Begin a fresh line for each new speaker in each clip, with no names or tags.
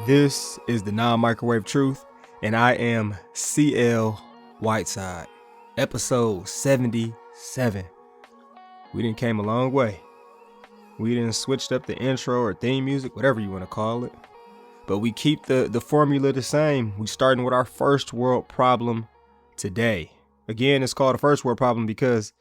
This is the Non-Microwaved Truth, and I am CL Whiteside, episode 77. We done came a long way. We done switched up the intro or theme music, whatever you want to call it. But we keep the formula the same. We starting with our first world problem today. Again, it's called a first world problem because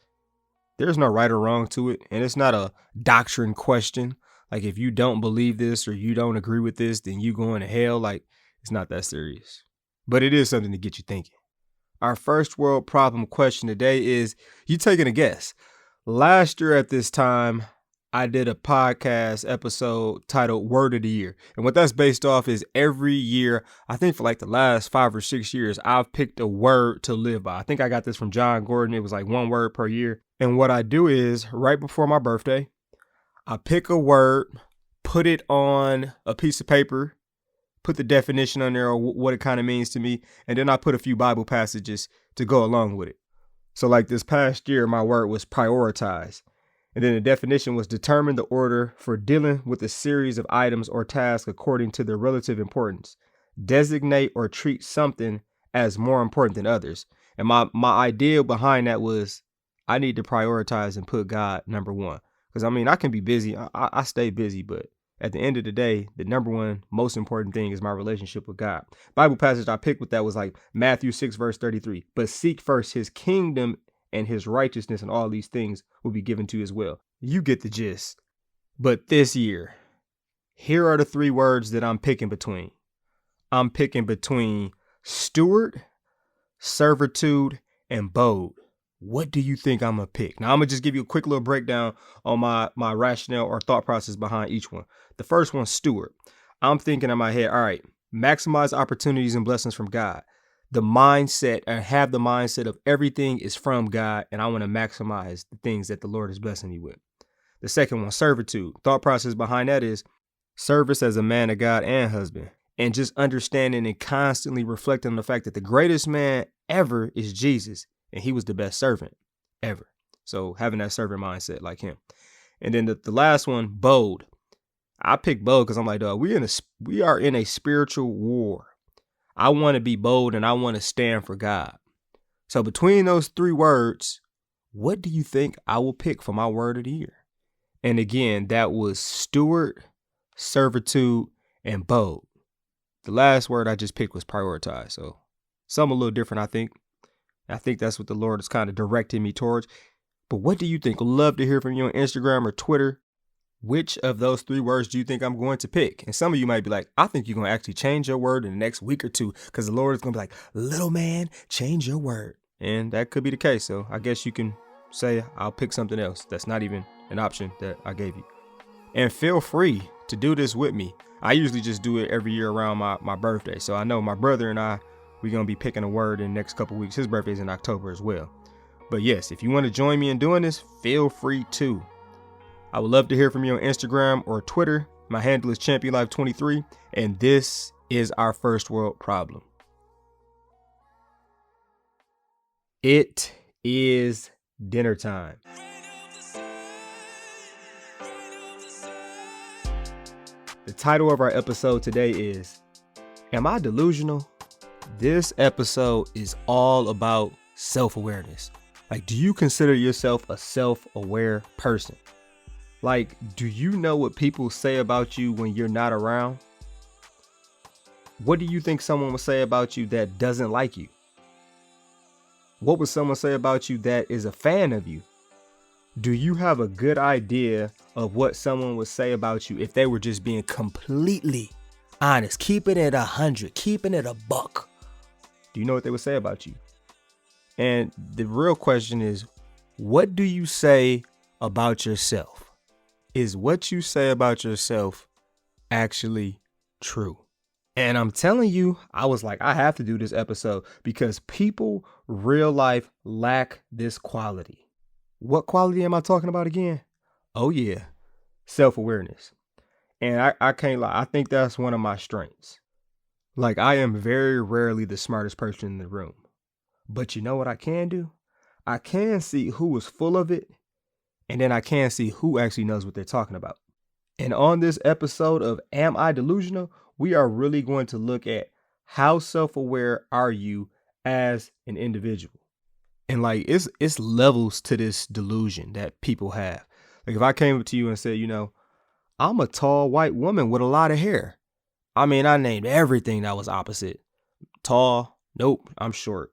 there's no right or wrong to it, and it's not a doctrine question. Like, if you don't believe this or you don't agree with this, then you going to hell. Like, it's not that serious. But it is something to get you thinking. Our first world problem question today is, you taking a guess. Last year at this time, I did a podcast episode titled Word of the Year. And what that's based off is every year, I think for like the last 5 or 6 years, I've picked a word to live by. I think I got this from John Gordon. It was like one word per year. And what I do is right before my birthday, I pick a word, put it on a piece of paper, put the definition on there or what it kind of means to me, and then I put a few Bible passages to go along with it. So like this past year, my word was prioritize. And then the definition was determine the order for dealing with a series of items or tasks according to their relative importance. Designate or treat something as more important than others. And my idea behind that was I need to prioritize and put God number one. Because, I mean, I can be busy. I stay busy. But at the end of the day, the number one most important thing is my relationship with God. Bible passage I picked with that was like Matthew 6, verse 33. But seek first his kingdom and his righteousness, and all these things will be given to you as well. You get the gist. But this year, here are the 3 words that I'm picking between. I'm picking between steward, servitude, and bold. What do you think I'm going to pick? Now, I'm going to just give you a quick little breakdown on my rationale or thought process behind each one. The first one, steward. I'm thinking in my head, all right, maximize opportunities and blessings from God. The mindset, or have the mindset of everything is from God, and I want to maximize the things that the Lord is blessing me with. The second one, servitude. Thought process behind that is service as a man of God and husband, and just understanding and constantly reflecting on the fact that the greatest man ever is Jesus. And he was the best servant ever. So having that servant mindset like him. And then the last one, bold. I picked bold because I'm like, dog, we are in a spiritual war. I want to be bold and I want to stand for God. So between those 3 words, what do you think I will pick for my word of the year? And again, that was steward, servitude, and bold. The last word I just picked was prioritize. So something a little different, I think. I think that's what the Lord is kind of directing me towards. But what do you think? I'd love to hear from you on Instagram or Twitter. Which of those 3 words do you think I'm going to pick? And some of you might be like, I think you're going to actually change your word in the next week or 2 because the Lord is going to be like, little man, change your word. And that could be the case. So I guess you can say I'll pick something else. That's not even an option that I gave you. And feel free to do this with me. I usually just do it every year around my birthday. So I know my brother and we're going to be picking a word in the next couple weeks. His birthday is in October as well. But yes, if you want to join me in doing this, feel free to. I would love to hear from you on Instagram or Twitter. My handle is ChampionLife23, and this is our first world problem. It is dinner time. The title of our episode today is, Am I Delusional? This episode is all about self-awareness. Like, do you consider yourself a self-aware person? Like, do you know what people say about you when you're not around? What do you think someone would say about you that doesn't like you? What would someone say about you that is a fan of you? Do you have a good idea of what someone would say about you if they were just being completely honest, keeping it 100, keeping it a buck? Do you know what they would say about you? And the real question is, what do you say about yourself? Is what you say about yourself actually true? And I'm telling you, I was like, I have to do this episode because people real life lack this quality. What quality am I talking about again? Oh yeah, self-awareness. And I can't lie, I think that's one of my strengths. Like, I am very rarely the smartest person in the room. But you know what I can do? I can see who is full of it, and then I can see who actually knows what they're talking about. And on this episode of Am I Delusional, we are really going to look at how self-aware are you as an individual. And like it's levels to this delusion that people have. Like if I came up to you and said, I'm a tall white woman with a lot of hair. I mean, I named everything that was opposite. Tall, nope, I'm short.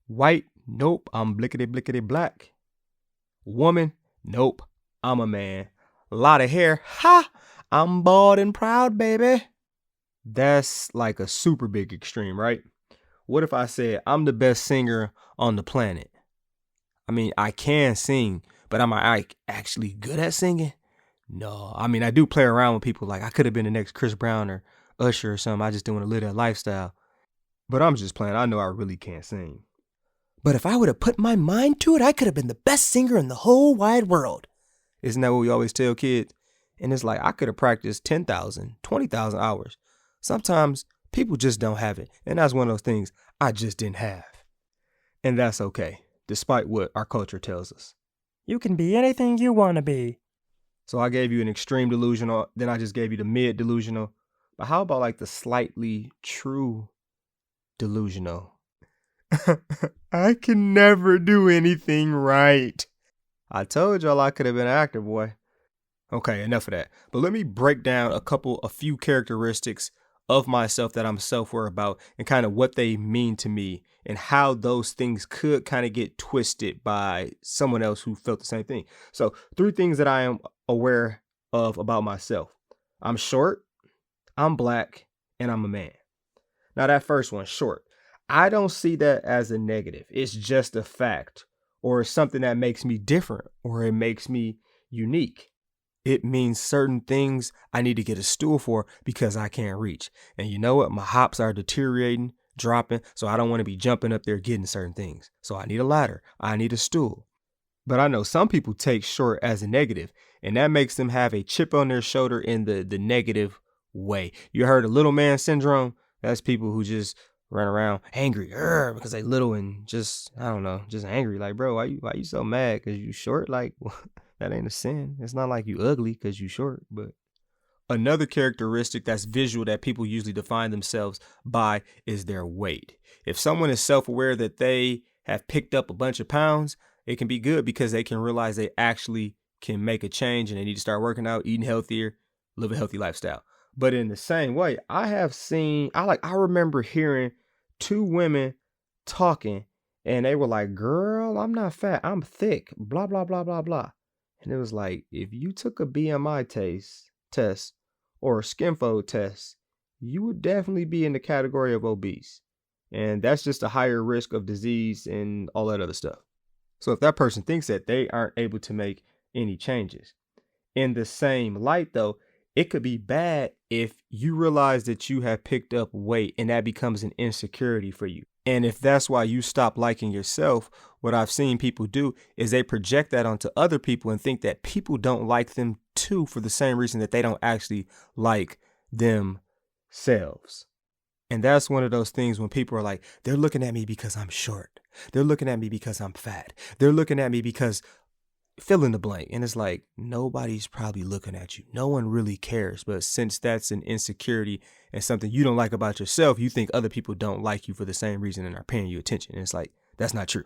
White, nope, I'm blickety blickety black. Woman, nope, I'm a man. A lot of hair, ha, I'm bald and proud, baby. That's like a super big extreme, right? What if I said I'm the best singer on the planet? I mean, I can sing, but am I actually good at singing? No. I mean, I do play around with people like I could have been the next Chris Brown or Usher or something. I just didn't want to live that lifestyle. But I'm just playing. I know I really can't sing. But if I would have put my mind to it, I could have been the best singer in the whole wide world. Isn't that what we always tell kids? And it's like I could have practiced 10,000, 20,000 hours. Sometimes people just don't have it. And that's one of those things I just didn't have. And that's okay, despite what our culture tells us.
You can be anything you want to be.
So I gave you an extreme delusional, then I just gave you the mid delusional. But how about like the slightly true delusional? I can never do anything right. I told y'all I could have been an actor, boy. Okay, enough of that. But let me break down a few characteristics of myself that I'm self-aware about and kind of what they mean to me and how those things could kind of get twisted by someone else who felt the same thing. So 3 things that I am aware of about myself. I'm short, I'm black, and I'm a man. Now that first one, short. I don't see that as a negative. It's just a fact or something that makes me different or it makes me unique. It means certain things I need to get a stool for because I can't reach. And you know what? My hops are deteriorating, dropping, so I don't want to be jumping up there getting certain things. So I need a ladder. I need a stool. But I know some people take short as a negative, and that makes them have a chip on their shoulder in the negative way. You heard of little man syndrome? That's people who just run around angry because they little and just, I don't know, just angry. Like, bro, why you so mad? Because you short? Like, that ain't a sin. It's not like you ugly because you short. But another characteristic that's visual that people usually define themselves by is their weight. If someone is self-aware that they have picked up a bunch of pounds, it can be good because they can realize they actually can make a change and they need to start working out, eating healthier, live a healthy lifestyle. But in the same way, I remember hearing 2 women talking and they were like, girl, I'm not fat, I'm thick, blah, blah, blah, blah, blah. And it was like, if you took a BMI test or a skin fold test, you would definitely be in the category of obese. And that's just a higher risk of disease and all that other stuff. So if that person thinks that, they aren't able to make any changes. In the same light, though, it could be bad if you realize that you have picked up weight and that becomes an insecurity for you. And if that's why you stop liking yourself, what I've seen people do is they project that onto other people and think that people don't like them too for the same reason that they don't actually like themselves. And that's one of those things when people are like, they're looking at me because I'm short. They're looking at me because I'm fat. They're looking at me because fill in the blank. And it's like, nobody's probably looking at you. No one really cares. But since that's an insecurity and something you don't like about yourself, you think other people don't like you for the same reason and are paying you attention. And it's like, that's not true.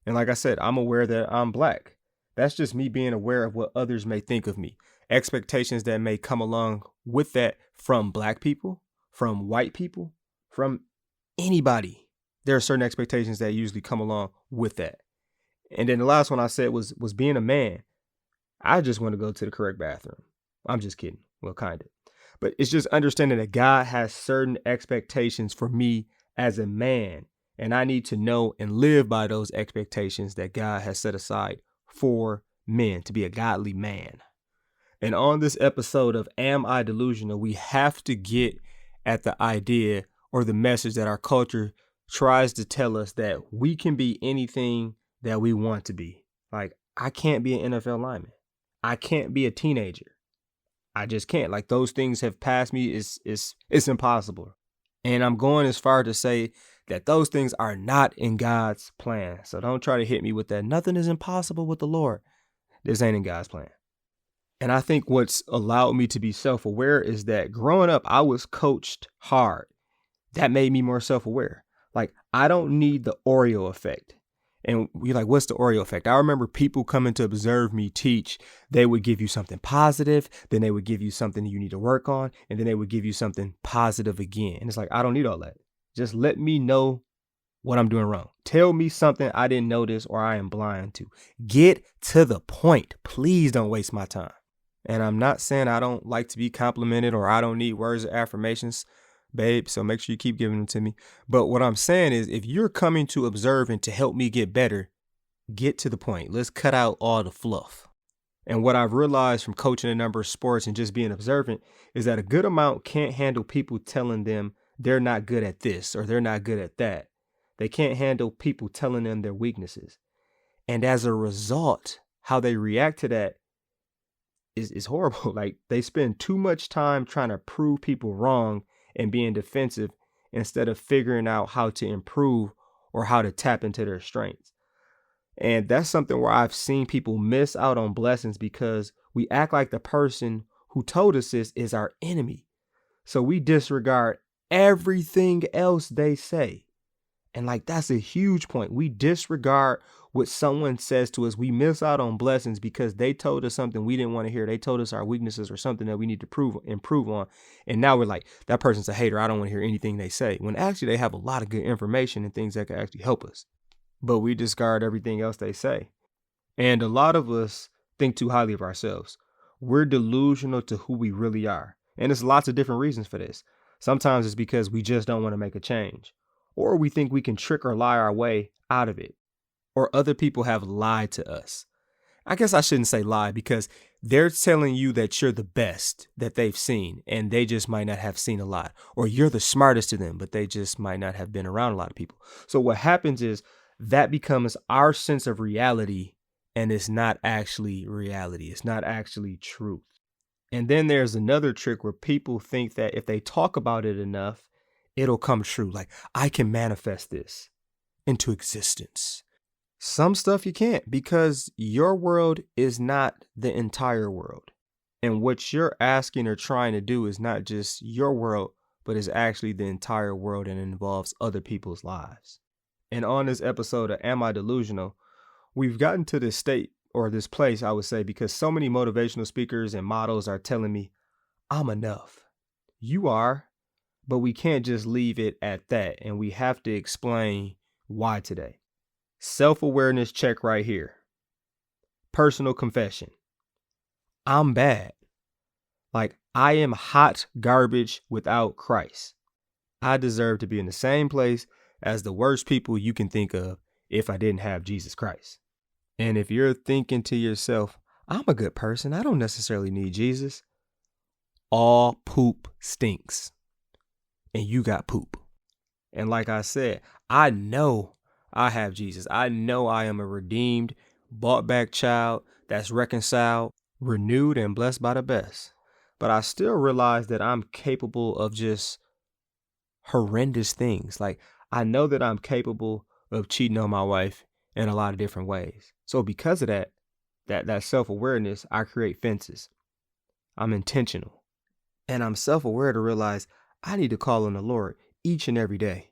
And like I said, I'm aware that I'm black. That's just me being aware of what others may think of me. Expectations that may come along with that from black people, from white people, from anybody. There are certain expectations that usually come along with that. And then the last one I said was being a man. I just want to go to the correct bathroom. I'm just kidding. Well, kind of. But it's just understanding that God has certain expectations for me as a man. And I need to know and live by those expectations that God has set aside for men to be a godly man. And on this episode of Am I Delusional, we have to get at the idea or the message that our culture tries to tell us that we can be anything that we want to be. Like, I can't be an NFL lineman. I can't be a teenager. I just can't. Like, those things have passed me. It's impossible. And I'm going as far to say that those things are not in God's plan. So don't try to hit me with that. Nothing is impossible with the Lord. This ain't in God's plan. And I think what's allowed me to be self-aware is that growing up, I was coached hard. That made me more self-aware. Like, I don't need the Oreo effect. And you're like, what's the Oreo effect? I remember people coming to observe me teach. They would give you something positive, then they would give you something you need to work on, and then they would give you something positive again. And it's like, I don't need all that. Just let me know what I'm doing wrong. Tell me something I didn't notice or I am blind to. Get to the point. Please don't waste my time. And I'm not saying I don't like to be complimented or I don't need words of affirmations, babe. So make sure you keep giving them to me. But what I'm saying is, if you're coming to observe and to help me get better, get to the point. Let's cut out all the fluff. And what I've realized from coaching a number of sports and just being observant is that a good amount can't handle people telling them they're not good at this or they're not good at that. They can't handle people telling them their weaknesses. And as a result, how they react to that is horrible. Like, they spend too much time trying to prove people wrong and being defensive instead of figuring out how to improve or how to tap into their strengths. And that's something where I've seen people miss out on blessings because we act like the person who told us this is our enemy. So we disregard everything else they say. And like, that's a huge point. We disregard what someone says to us. We miss out on blessings because they told us something we didn't want to hear. They told us our weaknesses or something that we need to improve on. And now we're like, that person's a hater. I don't want to hear anything they say. When actually they have a lot of good information and things that could actually help us. But we discard everything else they say. And a lot of us think too highly of ourselves. We're delusional to who we really are. And there's lots of different reasons for this. Sometimes it's because we just don't want to make a change. Or we think we can trick or lie our way out of it. Or other people have lied to us. I guess I shouldn't say lie, because they're telling you that you're the best that they've seen, and they just might not have seen a lot. Or you're the smartest to them, but they just might not have been around a lot of people. So what happens is that becomes our sense of reality, and it's not actually reality. It's not actually truth. And then there's another trick where people think that if they talk about it enough, it'll come true. Like, I can manifest this into existence. Some stuff you can't, because your world is not the entire world. And what you're asking or trying to do is not just your world, but is actually the entire world and involves other people's lives. And on this episode of Am I Delusional, we've gotten to this state, or this place, I would say, because so many motivational speakers and models are telling me, I'm enough. You are. But we can't just leave it at that, and we have to explain why today. Self-awareness check right here. Personal confession. I'm bad. Like, I am hot garbage without Christ. I deserve to be in the same place as the worst people you can think of if I didn't have Jesus Christ. And if you're thinking to yourself, I'm a good person, I don't necessarily need Jesus, all poop stinks. And you got poop. And like I said, I know I have Jesus. I know I am a redeemed, bought back child that's reconciled, renewed, and blessed by the best. But I still realize that I'm capable of just horrendous things. Like, I know that I'm capable of cheating on my wife in a lot of different ways. So because of that self-awareness, I create fences. I'm intentional. And I'm self-aware to realize I need to call on the Lord each and every day.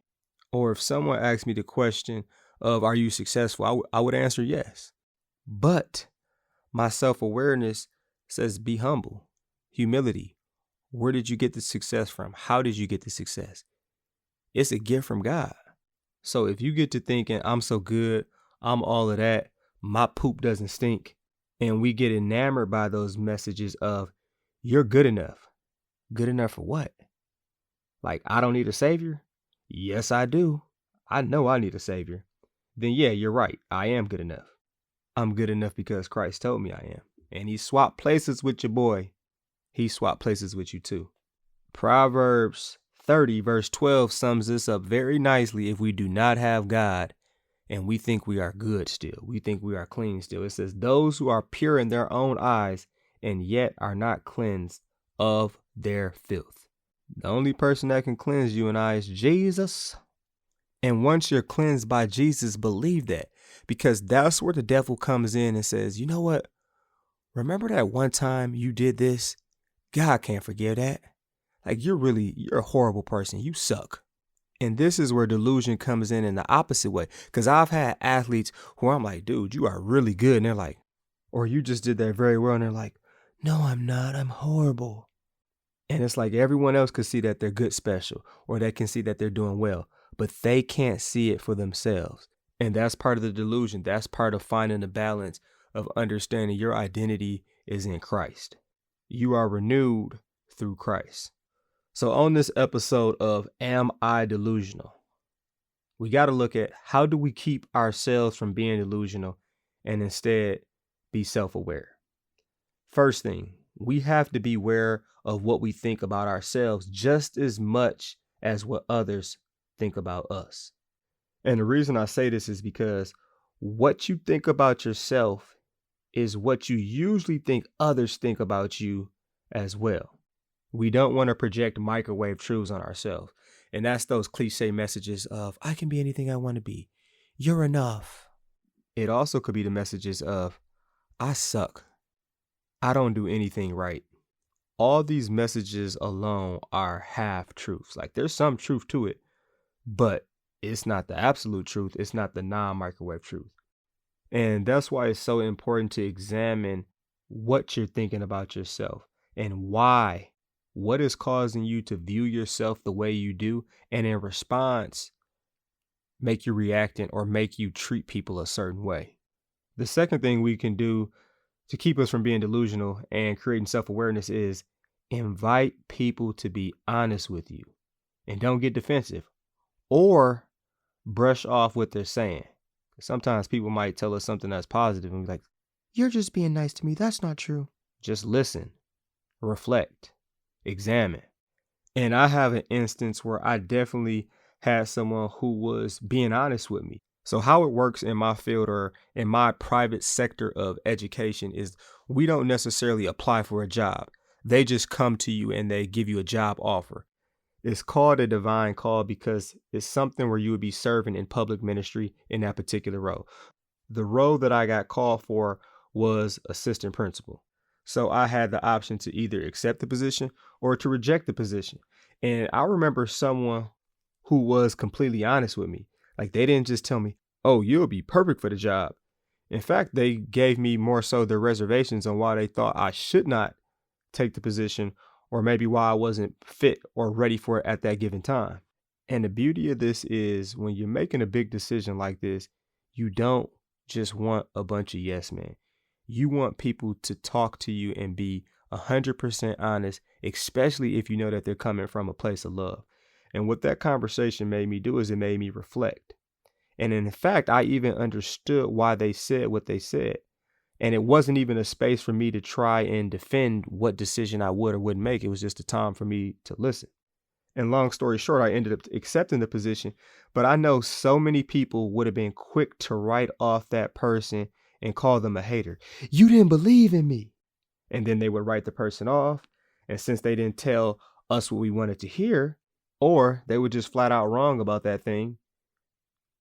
Or if someone asks me the question of, are you successful? I would answer yes. But my self-awareness says be humble. Humility. Where did you get the success from? How did you get the success? It's a gift from God. So if you get to thinking, I'm so good, I'm all of that, my poop doesn't stink, and we get enamored by those messages of, you're good enough. Good enough for what? Like, I don't need a savior? Yes, I do. I know I need a savior. Then yeah, you're right. I am good enough. I'm good enough because Christ told me I am. And he swapped places with your boy. He swapped places with you too. Proverbs 30 verse 12 sums this up very nicely. If we do not have God and we think we are good still, we think we are clean still. It says, those who are pure in their own eyes and yet are not cleansed of their filth. The only person that can cleanse you and I is Jesus. And once you're cleansed by Jesus, believe that, because that's where the devil comes in and says, you know what? remember that one time you did this? God can't forgive that. Like you're a horrible person. You suck. And this is where delusion comes in the opposite way. Because I've had athletes who I'm like, dude, you are really good. And they're like, or you just did that very well. And they're like, no, I'm not. I'm horrible. And it's like everyone else could see that they're good special, or they can see that they're doing well, but they can't see it for themselves. And that's part of the delusion. That's part of finding the balance of understanding your identity is in Christ. You are renewed through Christ. So on this episode of Am I Delusional? We got to look at how do we keep ourselves from being delusional and instead be self-aware. First thing, we have to be aware of what we think about ourselves just as much as what others think about us. And the reason I say this is because what you think about yourself is what you usually think others think about you as well. We don't want to project microwave truths on ourselves. And that's those cliche messages of, I can be anything I want to be. You're enough. It also could be the messages of, I suck. I don't do anything right. All these messages alone are half truths. Like there's some truth to it, but it's not the absolute truth. It's not the non-microwave truth. And that's why it's so important to examine what you're thinking about yourself and why. What is causing you to view yourself the way you do? And in response, make you reacting or make you treat people a certain way. The second thing we can do to keep us from being delusional and creating self-awareness is invite people to be honest with you and don't get defensive or brush off what they're saying. Sometimes people might tell us something that's positive and be like, you're just being nice to me. That's not true. Just listen, reflect, examine. And I have an instance where I definitely had someone who was being honest with me. So how it works in my field or in my private sector of education is we don't necessarily apply for a job. They just come to you and they give you a job offer. It's called a divine call because it's something where you would be serving in public ministry in that particular role. The role that I got called for was assistant principal. So I had the option to either accept the position or to reject the position. And I remember someone who was completely honest with me. Like they didn't just tell me, oh, you'll be perfect for the job. In fact, they gave me more so their reservations on why they thought I should not take the position or maybe why I wasn't fit or ready for it at that given time. And the beauty of this is when you're making a big decision like this, you don't just want a bunch of yes men. You want people to talk to you and be 100% honest, especially if you know that they're coming from a place of love. And what that conversation made me do is it made me reflect. And in fact, I even understood why they said what they said. And it wasn't even a space for me to try and defend what decision I would or wouldn't make. It was just a time for me to listen. And long story short, I ended up accepting the position. But I know so many people would have been quick to write off that person and call them a hater. You didn't believe in me. And then they would write the person off. And since they didn't tell us what we wanted to hear, or they were just flat out wrong about that thing,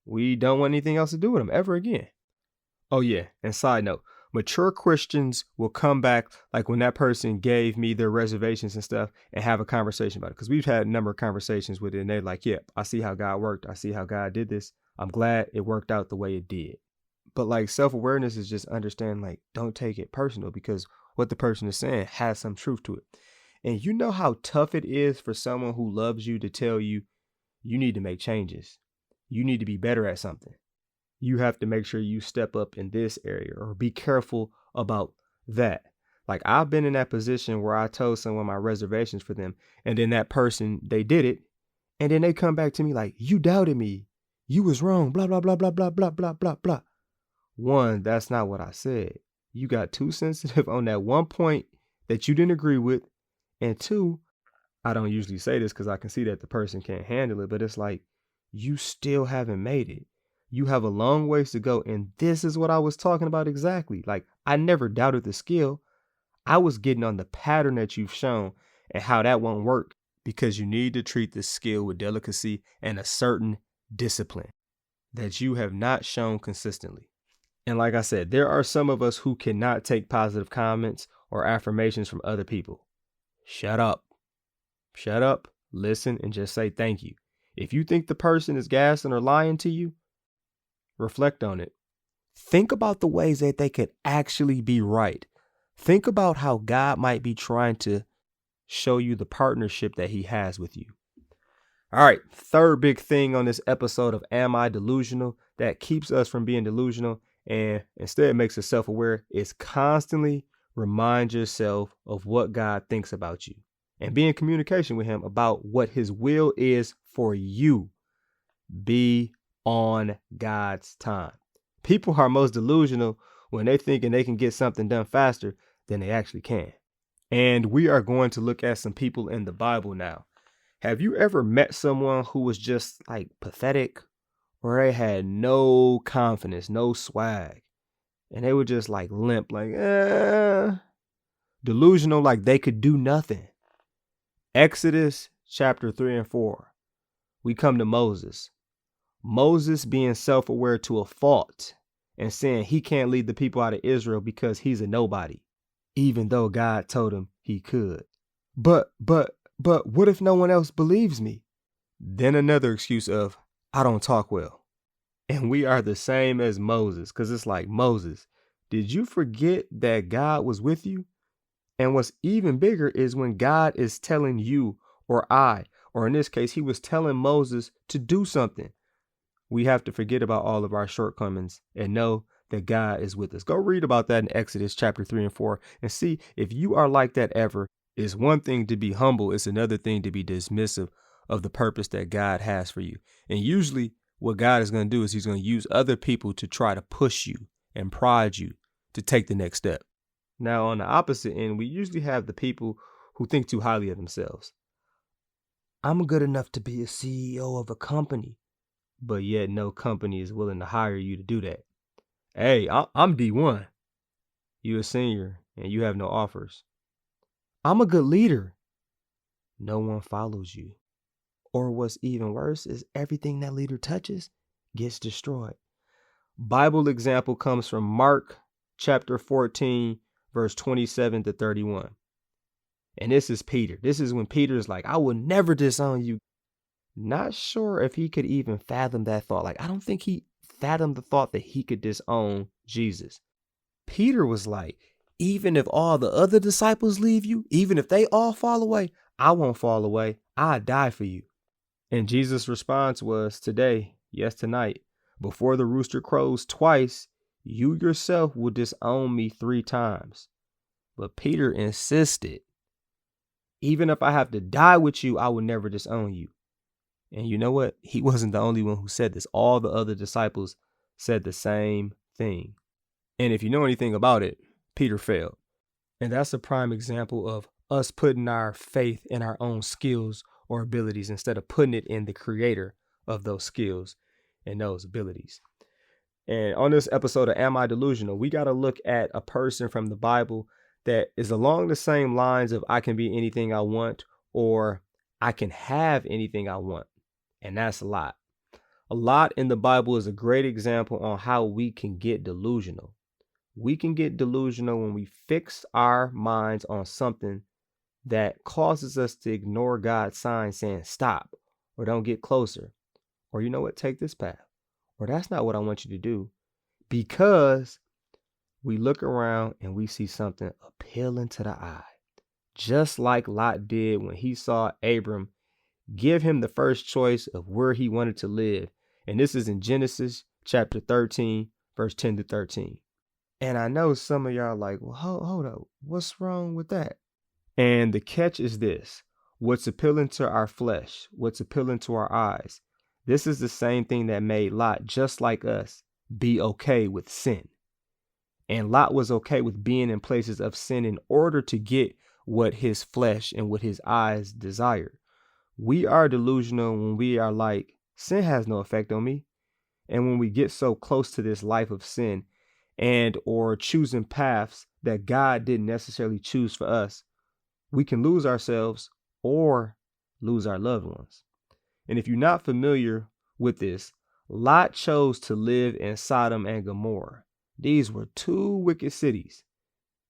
we don't want anything else to do with them ever again. Oh yeah, and side note, mature Christians will come back like when that person gave me their reservations and stuff and have a conversation about it. Because we've had a number of conversations with it and they're like, yeah, I see how God worked. I see how God did this. I'm glad it worked out the way it did. But like self-awareness is just understanding, like, don't take it personal because what the person is saying has some truth to it. And you know how tough it is for someone who loves you to tell you, you need to make changes. You need to be better at something. You have to make sure you step up in this area or be careful about that. Like I've been in that position where I told someone my reservations for them and then that person, they did it. And then they come back to me like, you doubted me. You was wrong. Blah, blah, blah, blah, blah, blah, blah, blah, blah. One, that's not what I said. You got too sensitive on that one point that you didn't agree with. And two, I don't usually say this because I can see that the person can't handle it, but it's like, you still haven't made it. You have a long ways to go. And this is what I was talking about exactly. Like I never doubted the skill. I was getting on the pattern that you've shown and how that won't work because you need to treat the skill with delicacy and a certain discipline that you have not shown consistently. And like I said, there are some of us who cannot take positive comments or affirmations from other people. Shut up. Shut up, listen, and just say thank you. If you think the person is gassing or lying to you, reflect on it. Think about the ways that they could actually be right. Think about how God might be trying to show you the partnership that he has with you. All right, third big thing on this episode of Am I Delusional that keeps us from being delusional and instead makes us self-aware is constantly remind yourself of what God thinks about you and be in communication with him about what his will is for you. Be on God's time. People are most delusional when they thinking they can get something done faster than they actually can. And we are going to look at some people in the Bible now. Have you ever met someone who was just like pathetic, or they had no confidence, no swag, and they were just like limp, like delusional, like they could do nothing? Exodus chapter 3 and 4. We come to Moses. Moses being self-aware to a fault and saying he can't lead the people out of Israel because he's a nobody, even though God told him he could. But what if no one else believes me? Then another excuse of, I don't talk well. And we are the same as Moses, because it's like, Moses, did you forget that God was with you? And what's even bigger is when God is telling you or in this case, he was telling Moses to do something. We have to forget about all of our shortcomings and know that God is with us. Go read about that in Exodus chapter 3 and 4 and see if you are like that ever. It's one thing to be humble. It's another thing to be dismissive of the purpose that God has for you. And usually what God is going to do is he's going to use other people to try to push you and prod you to take the next step. Now, on the opposite end, we usually have the people who think too highly of themselves. I'm good enough to be a CEO of a company, but yet no company is willing to hire you to do that. Hey, I'm D1. You a senior and you have no offers. I'm a good leader. No one follows you. Or what's even worse is everything that leader touches gets destroyed. Bible example comes from Mark chapter 14, verse 27 to 31. And this is Peter. This is when Peter's like, I will never disown you. Not sure if he could even fathom that thought. Like, I don't think he fathomed the thought that he could disown Jesus. Peter was like, even if all the other disciples leave you, even if they all fall away, I won't fall away. I'll die for you. And Jesus' response was, today, yes, tonight, before the rooster crows twice, you yourself will disown me 3 times. But Peter insisted, even if I have to die with you, I will never disown you. And you know what? He wasn't the only one who said this. All the other disciples said the same thing. And if you know anything about it, Peter failed. And that's a prime example of us putting our faith in our own skills or abilities instead of putting it in the creator of those skills and those abilities. And on this episode of Am I Delusional, we got to look at a person from the Bible that is along the same lines of I can be anything I want or I can have anything I want. And that's Lot. Lot in the Bible is a great example on how we can get delusional. We can get delusional when we fix our minds on something that causes us to ignore God's sign saying stop or don't get closer or you know what, take this path or that's not what I want you to do, because we look around and we see something appealing to the eye, just like Lot did when he saw Abram give him the first choice of where he wanted to live. And this is in Genesis chapter 13, verse 10 to 13. And I know some of y'all are like, well, hold up. What's wrong with that? And the catch is this. What's appealing to our flesh, what's appealing to our eyes, this is the same thing that made Lot, just like us, be okay with sin. And Lot was okay with being in places of sin in order to get what his flesh and what his eyes desired. We are delusional when we are like, sin has no effect on me. And when we get so close to this life of sin and or choosing paths that God didn't necessarily choose for us, we can lose ourselves or lose our loved ones. And if you're not familiar with this, Lot chose to live in Sodom and Gomorrah. These were two wicked cities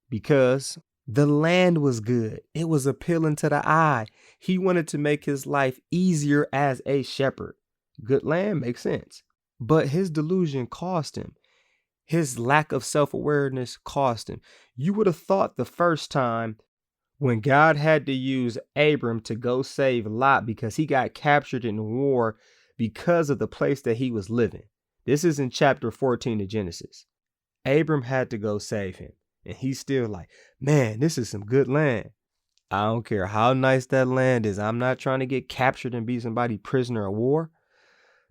because the land was good. It was appealing to the eye. He wanted to make his life easier as a shepherd. Good land makes sense. But his delusion cost him. His lack of self-awareness cost him. You would have thought the first time when God had to use Abram to go save Lot because he got captured in war because of the place that he was living. This is in chapter 14 of Genesis. Abram had to go save him. And he's still like, man, this is some good land. I don't care how nice that land is. I'm not trying to get captured and be somebody prisoner of war.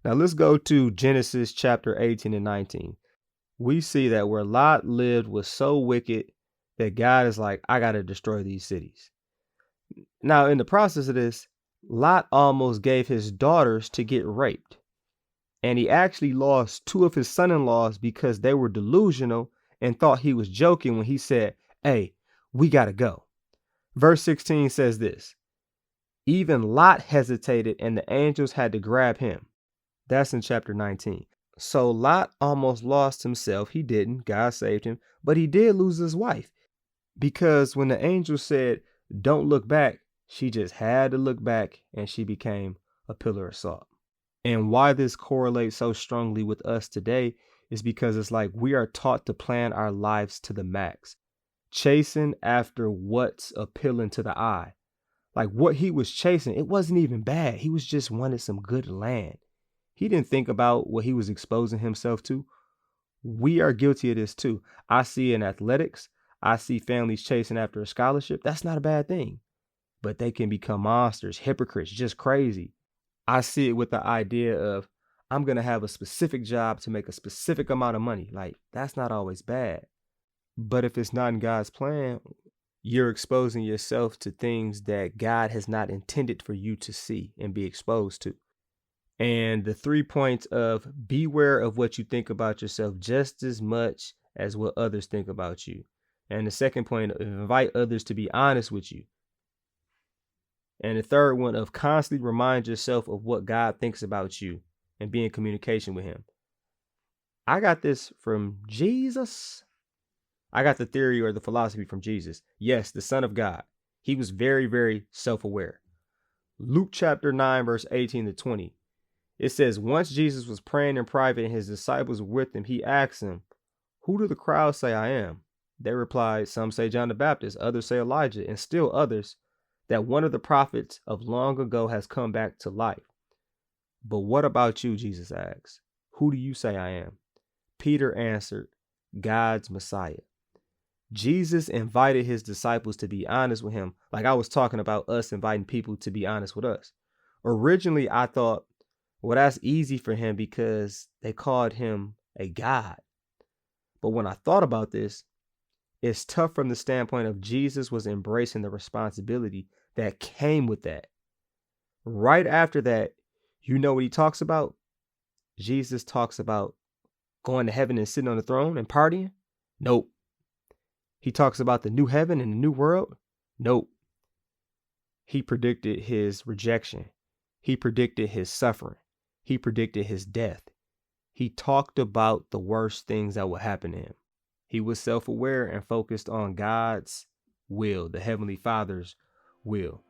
Now let's go to Genesis chapter 18 and 19. We see that where Lot lived was so wicked that God is like, I got to destroy these cities. Now, in the process of this, Lot almost gave his daughters to get raped. And he actually lost two of his son-in-laws because they were delusional and thought he was joking when he said, hey, we got to go. Verse 16 says this, even Lot hesitated and the angels had to grab him. That's in chapter 19. So Lot almost lost himself. He didn't. God saved him. But he did lose his wife because when the angel said, don't look back, she just had to look back and she became a pillar of salt. And why this correlates so strongly with us today is because it's like we are taught to plan our lives to the max, chasing after what's appealing to the eye. Like what he was chasing, it wasn't even bad. He was just wanted some good land. He didn't think about what he was exposing himself to. We are guilty of this too. I see in athletics, I see families chasing after a scholarship. That's not a bad thing, but they can become monsters, hypocrites, just crazy. I see it with the idea of I'm going to have a specific job to make a specific amount of money. Like that's not always bad. But if it's not in God's plan, you're exposing yourself to things that God has not intended for you to see and be exposed to. And the 3 points of beware of what you think about yourself just as much as what others think about you. And the second point, invite others to be honest with you. And the third one of constantly remind yourself of what God thinks about you and be in communication with him. I got this from Jesus. I got the theory or the philosophy from Jesus. Yes, the Son of God. He was very, very self-aware. Luke chapter 9, verse 18 to 20. It says, once Jesus was praying in private and his disciples were with him, he asked them, who do the crowd say I am? They replied, some say John the Baptist, others say Elijah, and still others that one of the prophets of long ago has come back to life. But what about you, Jesus asked. Who do you say I am? Peter answered, God's Messiah. Jesus invited his disciples to be honest with him, like I was talking about us inviting people to be honest with us. Originally, I thought, well, that's easy for him because they called him a God. But when I thought about this, it's tough from the standpoint of Jesus was embracing the responsibility that came with that. Right after that, you know what he talks about? Jesus talks about going to heaven and sitting on the throne and partying? Nope. He talks about the new heaven and the new world? Nope. He predicted his rejection. He predicted his suffering. He predicted his death. He talked about the worst things that would happen to him. He was self-aware and focused on God's will, the Heavenly Father's will.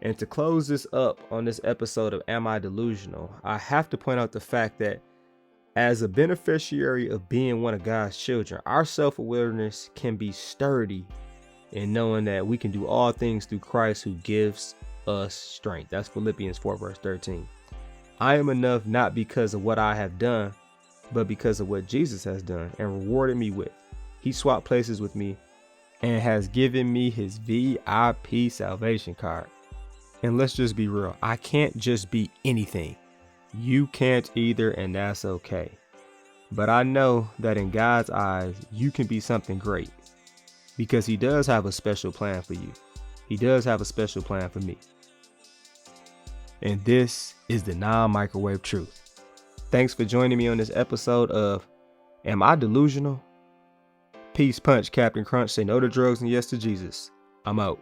And to close this up on this episode of Am I Delusional, I have to point out the fact that as a beneficiary of being one of God's children, our self-awareness can be sturdy in knowing that we can do all things through Christ who gives us strength. That's Phillipians 4 verse 13. I am enough not because of what I have done, but because of what Jesus has done and rewarded me with. He swapped places with me and has given me his VIP salvation card. And let's just be real. I can't just be anything. You can't either, and that's okay. But I know that in God's eyes, you can be something great because he does have a special plan for you. He does have a special plan for me. And this is the non-microwave truth. Thanks for joining me on this episode of Am I Delusional? Peace, punch, Captain Crunch. Say no to drugs and yes to Jesus. I'm out.